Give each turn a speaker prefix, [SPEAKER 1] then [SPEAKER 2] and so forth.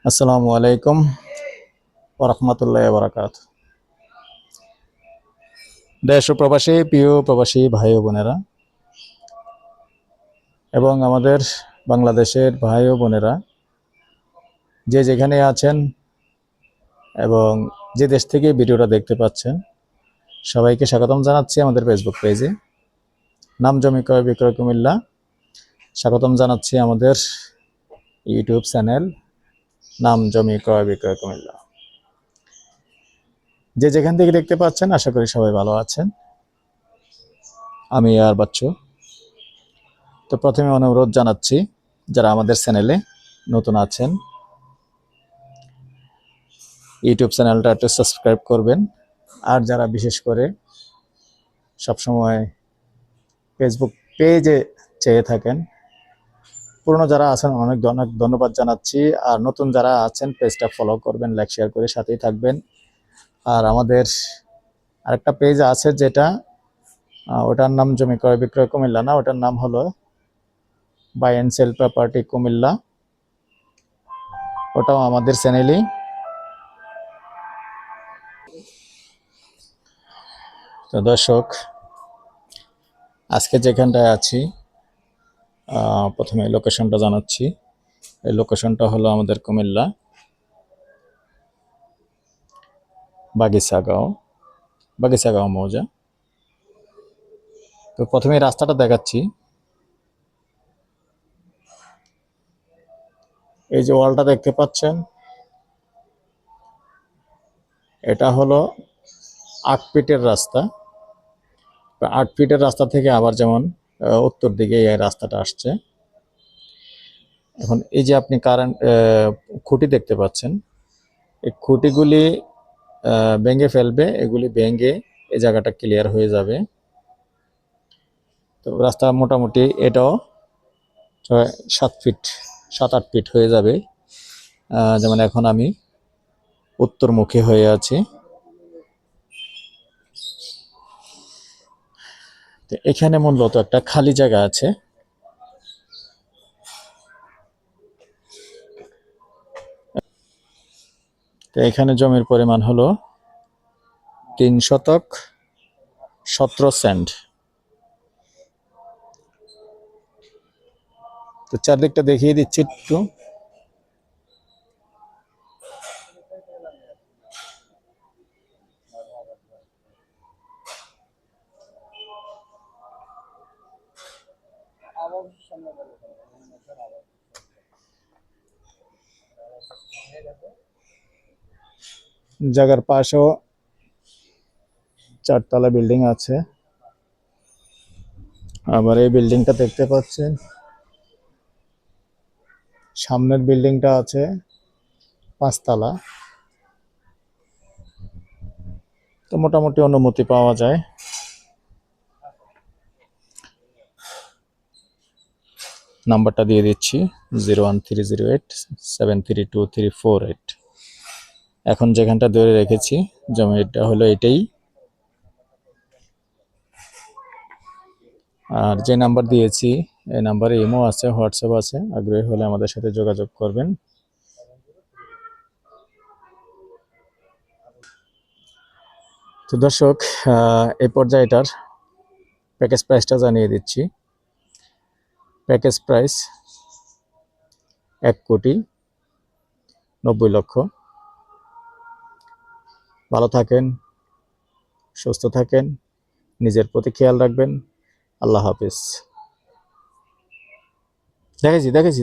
[SPEAKER 1] আসসালামু আলাইকুম ওয়া রাহমাতুল্লাহি ওয়া বারাকাতুহু। দেশ ও প্রবাসী প্রিয় প্রবাসী ভাই ও বোনেরা এবং আমাদের বাংলাদেশের ভাই ও বোনেরা যে যেখানে আছেন এবং যে দেশ থেকে ভিডিওটা দেখতে পাচ্ছেন, সবাইকে স্বাগতম জানাচ্ছি আমাদের ফেসবুক পেজে নাম জমি ক্রয় বিক্রয় কুমিল্লা। স্বাগতম জানাচ্ছি আমাদের ইউটিউব চ্যানেল নাম জমি ক্রয় বিক্রয় কুমিল্লা। যে যেখান থেকে দেখতে পাচ্ছেন আশা করি সবাই ভালো আছেন। আমি আর বাচ্চু। তো প্রথমে অনুরোধ জানাচ্ছি যারা আমাদের চ্যানেলে নতুন আছেন ইউটিউব চ্যানেলটা একটু সাবস্ক্রাইব করবেন, আর যারা বিশেষ করে সবসময় ফেসবুক পেজে চেয়ে থাকেন, পুরনো যারা আছেন অনেক অনেক ধন্যবাদ জানাচ্ছি। আর নতুন যারা আছেন পেজটা ফলো করবেন, লাইক শেয়ার করে সাথেই থাকবেন। আর আমাদের আরেকটা পেজ আছে যেটা ওটার নাম জমি ক্রয় বিক্রয় কুমিল্লা না, ওটার নাম হলো buy and sell property Comilla. ওটাও আমাদের চ্যানেলই। তো দর্শক, আজকে যেখানটায় আছি প্রথমে লোকেশনটা জানাচ্ছি। এই লোকেশনটা হলো আমাদের কুমিল্লা বাগিচাগাঁও মৌজা। তো প্রথমে রাস্তাটা দেখাচ্ছি। এই যে ওয়ালটা দেখতে পাচ্ছেন, এটা হলো 8 ফিটের রাস্তা। 8 ফিটের রাস্তা থেকে আবার যেমন উত্তর দিকে এই রাস্তাটা আসছে। এখন এই যে আপনি কারেন্ট খুঁটি দেখতে পাচ্ছেন, এই খুঁটিগুলি ভেঙে ফেলবে, এগুলি ভেঙে এই জায়গাটা ক্লিয়ার হয়ে যাবে। তো রাস্তা মোটামুটি এটাও 7-8 ফিট হয়ে যাবে। যেমন এখন আমি উত্তরমুখী হয়ে আছি। তো এখানে মূলত একটা খালি জায়গা আছে। তো এখানে জমির পরিমাণ হলো 3 শতক 17 সেন্ট। তো চারদিকটা দেখিয়ে দিচ্ছি একটু। জায়গার পাশেও 4 তলা বিল্ডিং আছে। আবার এই বিল্ডিংটা দেখতে পাচ্ছেন, সামনের বিল্ডিংটা আছে 5 তলা। তো মোটামুটি অনুমতি পাওয়া যায়। নাম্বারটা দিয়ে দিচ্ছি 01308732348। এখন যেখানটা ধরে রেখেছি জমিটা হলো এটাই। আর যে নাম্বার দিয়েছি এই নাম্বারে ইমো আছে, হোয়াটসঅ্যাপ আছে, আগ্রহী হলে আমাদের সাথে যোগাযোগ করবেন। তো দর্শক, এই পর্যায়েটার প্যাকেজ প্রাইসটা জানিয়ে দিচ্ছি। Package price 1,90,00,000। ভালো থাকেন, সুস্থ থাকেন, নিজের প্রতি খেয়াল রাখবেন। আল্লাহ হাফেজ। দেখেছি।